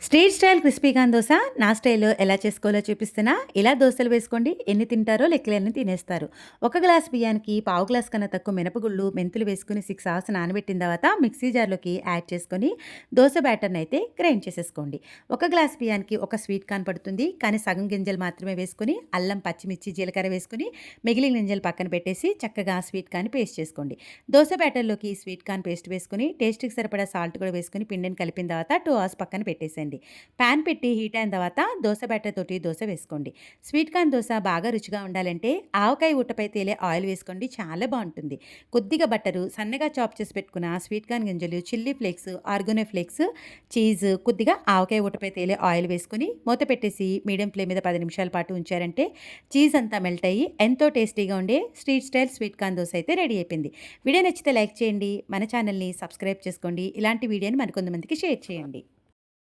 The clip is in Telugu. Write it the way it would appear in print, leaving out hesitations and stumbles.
Street style crispy corn dosa నా స్టైల్‌లో ఎలా చేసుకోవాలో చూపిస్తున్నా. ఇలా దోసలు వేసుకోండి. ఎన్ని తింటారో లెక్కలేనన్ని తినేస్తారు. ఒక గ్లాస్ బియ్యానికి పావు గ్లాస్ కన్నా తక్కువ మినపగుళ్ళు, మెంతులు వేసుకొని 6 అవర్స్ నానబెట్టిన తర్వాత మిక్సీ జార్‌లోకి యాడ్ చేసుకొని దోస బ్యాటర్‌ని అయితే గ్రైండ్ చేసేసుకోండి. ఒక గ్లాస్ బియ్యానికి ఒక స్వీట్ కార్న్ పడుతుంది. కానీ సగం గింజలు మాత్రమే వేసుకొని అల్లం, పచ్చిమిర్చి, జీలకర్ర వేసుకొని మిగిలిన గింజలు పక్కన పెట్టేసి చక్కగా స్వీట్ కార్న్ పేస్ట్ చేసుకోండి. దోస బ్యాటర్‌లోకి స్వీట్ కార్న్ పేస్ట్ వేసుకొని టేస్ట్‌కి సరిపడా సాల్ట్ కూడా వేసుకొని పిండిని కలిపిన తర్వాత 2 అవర్స్ పక్కన పెట్టేసేయండి. పాన్ పెట్టి హీట్ అయిన తర్వాత దోస బ్యాటర్ తోటి దోస వేసుకోండి. స్వీట్ కార్న్ దోస బాగా రుచిగా ఉండాలంటే ఆవకాయ ఊటపై తేలే ఆయిల్ వేసుకోండి, చాలా బాగుంటుంది. కొద్దిగా బట్టరు, సన్నగా చాప్ చేసి పెట్టుకున్న స్వీట్ కార్న్ గింజలు, చిల్లీ ఫ్లేక్స్, ఆర్గోనో ఫ్లేక్స్, చీజ్, కొద్దిగా ఆవకాయ ఊటపై తేలే ఆయిల్ వేసుకొని మూత పెట్టేసి మీడియం ఫ్లేమ్ మీద 10 నిమిషాల పాటు ఉంచారంటే చీజ్ అంతా మెల్ట్ అయ్యి ఎంతో టేస్టీగా ఉండే street style sweet corn dosa అయితే రెడీ అయిపోయింది. వీడియో నచ్చితే లైక్ చేయండి, మన ఛానల్ని సబ్స్క్రైబ్ చేసుకోండి. ఇలాంటి వీడియోని మరికొంతమందికి షేర్ చేయండి.